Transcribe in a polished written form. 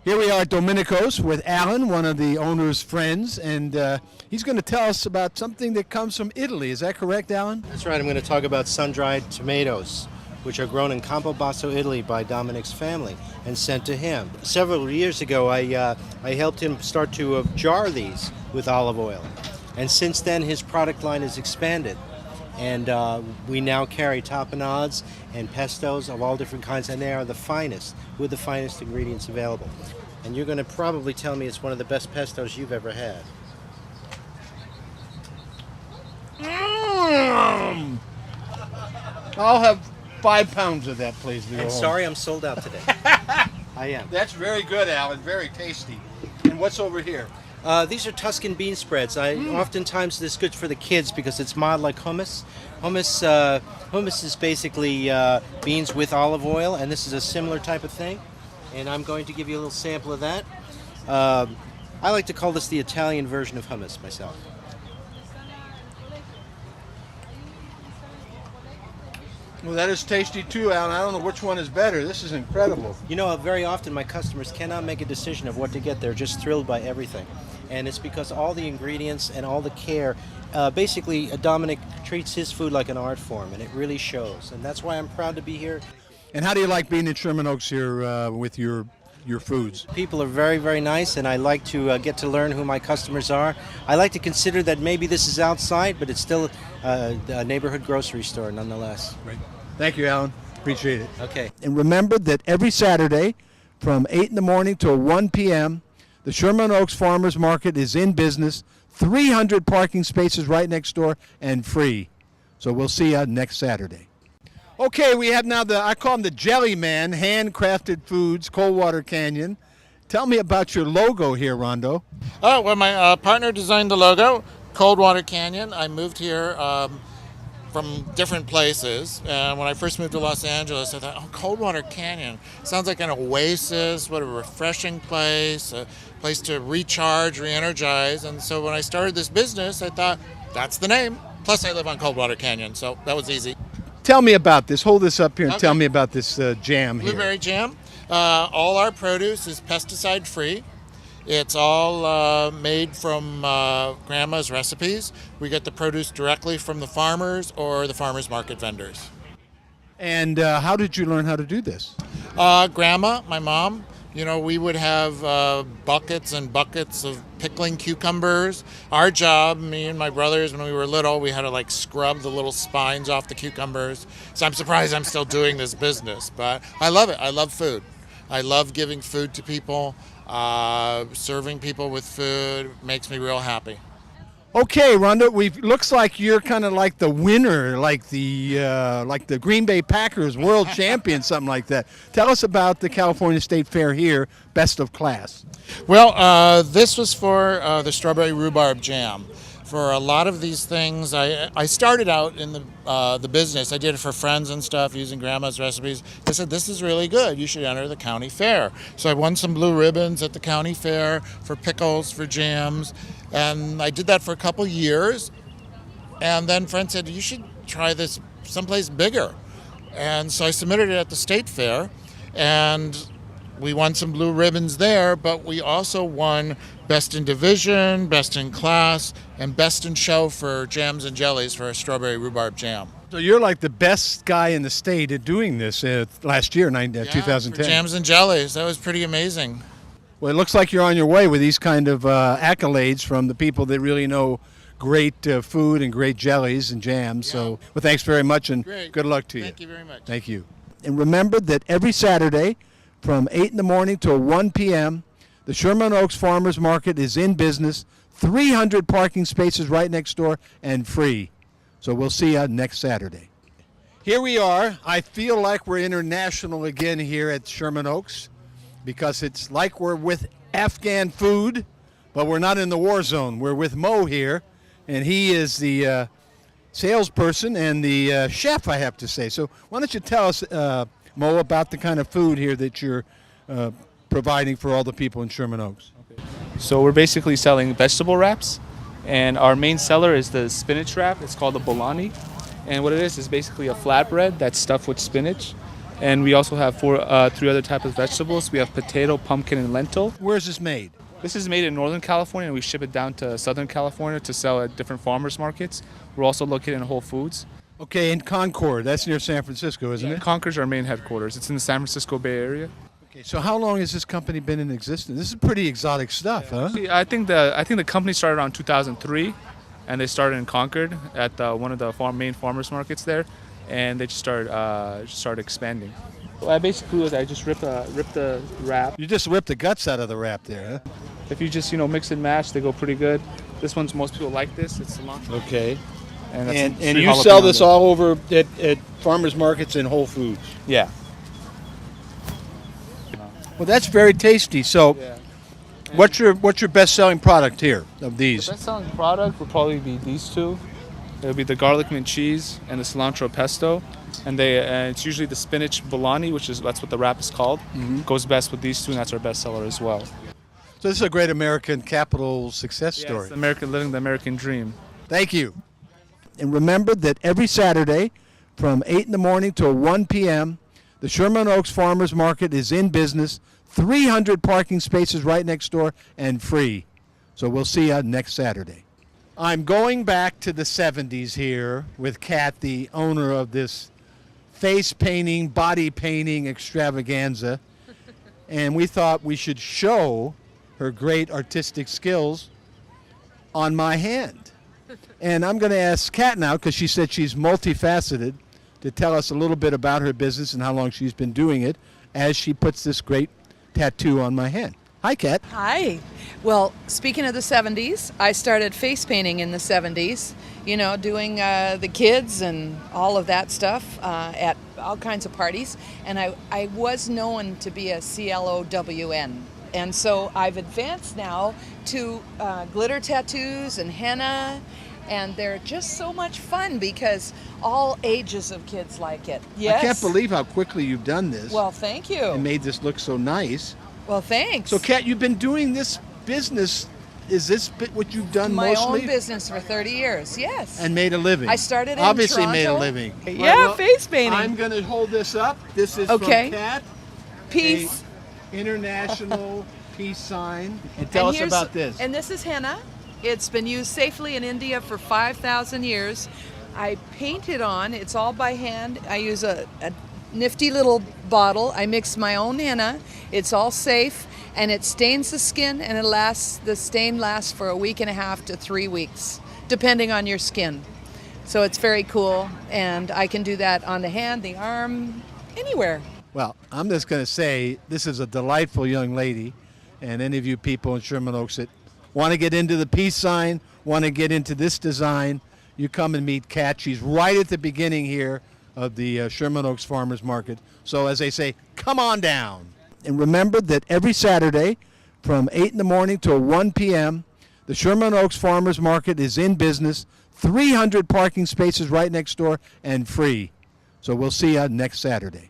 Here we are at Dominicos with Alan, one of the owner's friends, and he's going to tell us about something that comes from Italy. Is that correct, Alan? That's right. I'm going to talk about sun-dried tomatoes, which are grown in Campobasso, Italy by Dominic's family and sent to him. Several years ago, I helped him start to jar these with olive oil. And since then, his product line has expanded. And we now carry tapenades and pestos of all different kinds, and they are the finest, with the finest ingredients available. And you're going to probably tell me it's one of the best pestos you've ever had. I'll have 5 pounds of that, please. And sorry, I'm sold out today. I am. That's very good, Alan. Very tasty. And what's over here? These are Tuscan bean spreads. Oftentimes this is good for the kids because it's mild like hummus. Hummus is basically beans with olive oil, and this is a similar type of thing. And I'm going to give you a little sample of that. I like to call this the Italian version of hummus myself. Well, that is tasty too, Alan. I don't know which one is better. This is incredible. You know, very often my customers cannot make a decision of what to get. They're just thrilled by everything. And it's because all the ingredients and all the care, basically Dominic treats his food like an art form, and it really shows. And that's why I'm proud to be here. And how do you like being in Sherman Oaks here with your foods? People are very, very nice, and I like to get to learn who my customers are. I like to consider that maybe this is outside, but it's still a neighborhood grocery store nonetheless. Right. Thank you, Alan. Appreciate it. Okay. And remember that every Saturday from 8 in the morning till 1 p.m., the Sherman Oaks Farmers Market is in business. 300 parking spaces right next door and free. So we'll see you next Saturday. Okay, we have now I call him the Jelly Man, handcrafted foods, Coldwater Canyon. Tell me about your logo here, Rondo. Oh, well, my partner designed the logo, Coldwater Canyon. I moved here from different places. And when I first moved to Los Angeles, I thought, oh, Coldwater Canyon. Sounds like an oasis, what a refreshing place, a place to recharge, re-energize. And so when I started this business, I thought, that's the name. Plus, I live on Coldwater Canyon, so that was easy. Tell me about this. Hold this up here and tell me about this jam here. Blueberry jam. All our produce is pesticide-free. It's all made from Grandma's recipes. We get the produce directly from the farmers or the farmers market vendors. And how did you learn how to do this? Grandma, my mom, you know, we would have buckets and buckets of pickling cucumbers. Our job, me and my brothers, when we were little, we had to like scrub the little spines off the cucumbers. So I'm surprised I'm still doing this business, but I love it. I love food. I love giving food to people. Serving people with food makes me real happy. Okay, Rondo, looks like you're kind of like the winner, like the Green Bay Packers world champion, something like that. Tell us about the California State Fair here, best of class. Well, this was for the strawberry rhubarb jam. For a lot of these things, I started out in the business. I did it for friends and stuff using Grandma's recipes. They said, this is really good. You should enter the county fair. So I won some blue ribbons at the county fair for pickles, for jams. And I did that for a couple years. And then friends said, you should try this someplace bigger. And so I submitted it at the state fair. And we won some blue ribbons there, but we also won Best in Division, Best in Class, and Best in Show for jams and jellies for a strawberry rhubarb jam. So you're like the best guy in the state at doing this last year, 2010. For jams and jellies. That was pretty amazing. Well, it looks like you're on your way with these kind of accolades from the people that really know great food and great jellies and jams. Yeah. So, well, thanks very much and good luck to you. Thank you very much. Thank you. And remember that every Saturday from 8 in the morning till 1 p.m., the Sherman Oaks Farmers Market is in business. 300 parking spaces right next door and free. So we'll see you next Saturday. Here we are. I feel like we're international again here at Sherman Oaks because it's like we're with Afghan food, but we're not in the war zone. We're with Mo here, and he is the salesperson and the chef, I have to say. So why don't you tell us, Mo, about the kind of food here that you're providing for all the people in Sherman Oaks. Okay. So we're basically selling vegetable wraps, and our main seller is the spinach wrap. It's called the Bolani, and what it is basically a flatbread that's stuffed with spinach, And we also have three other types of vegetables. We have potato, pumpkin, and lentil. Where's this made? This is made in Northern California, and we ship it down to Southern California to sell at different farmers markets. We're also located in Whole Foods. Okay, in Concord. That's near San Francisco, isn't it? Concord's our main headquarters. It's in the San Francisco Bay Area. Okay, so how long has this company been in existence? This is pretty exotic stuff, huh? See, I think the company started around 2003, and they started in Concord at one of the main farmers markets there, and they just started expanding. Well, I just rip the wrap. You just ripped the guts out of the wrap there, huh? If you just mix and match, they go pretty good. This one's most people like this. It's cilantro. Okay. And And you sell this all over at farmers markets and Whole Foods. Yeah. Well, that's very tasty. So, what's your best-selling product here of these? The best-selling product would probably be these two. It would be the garlic mint cheese and the cilantro pesto, and it's usually the spinach Bolani, that's what the wrap is called. Goes best with these two, and that's our bestseller as well. So this is a great American capital success story. Yes, living the American dream. Thank you. And remember that every Saturday from 8 in the morning till 1 p.m., the Sherman Oaks Farmers Market is in business. 300 parking spaces right next door and free. So we'll see you next Saturday. I'm going back to the 70s here with Kat, the owner of this face painting, body painting extravaganza. And we thought we should show her great artistic skills on my hand. And I'm going to ask Kat now, because she said she's multifaceted, to tell us a little bit about her business and how long she's been doing it as she puts this great tattoo on my hand. Hi, Kat. Hi. Well, speaking of the 70s, I started face painting in the 70s, doing the kids and all of that stuff at all kinds of parties. And I was known to be a CLOWN. And so I've advanced now to glitter tattoos and henna, and they're just so much fun because all ages of kids like it. Yes. I can't believe how quickly you've done this. Well, thank you. And made this look so nice. Well, thanks. So, Kat, you've been doing this business. Is this what you've done my mostly? own business for 30 years, yes. And made a living. I started in Obviously Toronto. made a living. Yeah, Well, face painting. I'm going to hold this up. This is Okay. from Kat. Peace. International peace sign. And tell And us here's- about this. And this is henna. It's been used safely in India for 5,000 years. I paint it on. It's all by hand. I use a nifty little bottle. I mix my own henna. It's all safe, and it stains the skin, and the stain lasts for a week and a half to 3 weeks, depending on your skin. So it's very cool, and I can do that on the hand, the arm, anywhere. Well, I'm just going to say this is a delightful young lady, and any of you people in Sherman Oaks that want to get into the peace sign, want to get into this design, you come and meet Kat. She's right at the beginning here of the Sherman Oaks Farmers Market. So as they say, come on down. And remember that every Saturday from 8 in the morning till 1 p.m., the Sherman Oaks Farmers Market is in business. 300 parking spaces right next door and free. So we'll see you next Saturday.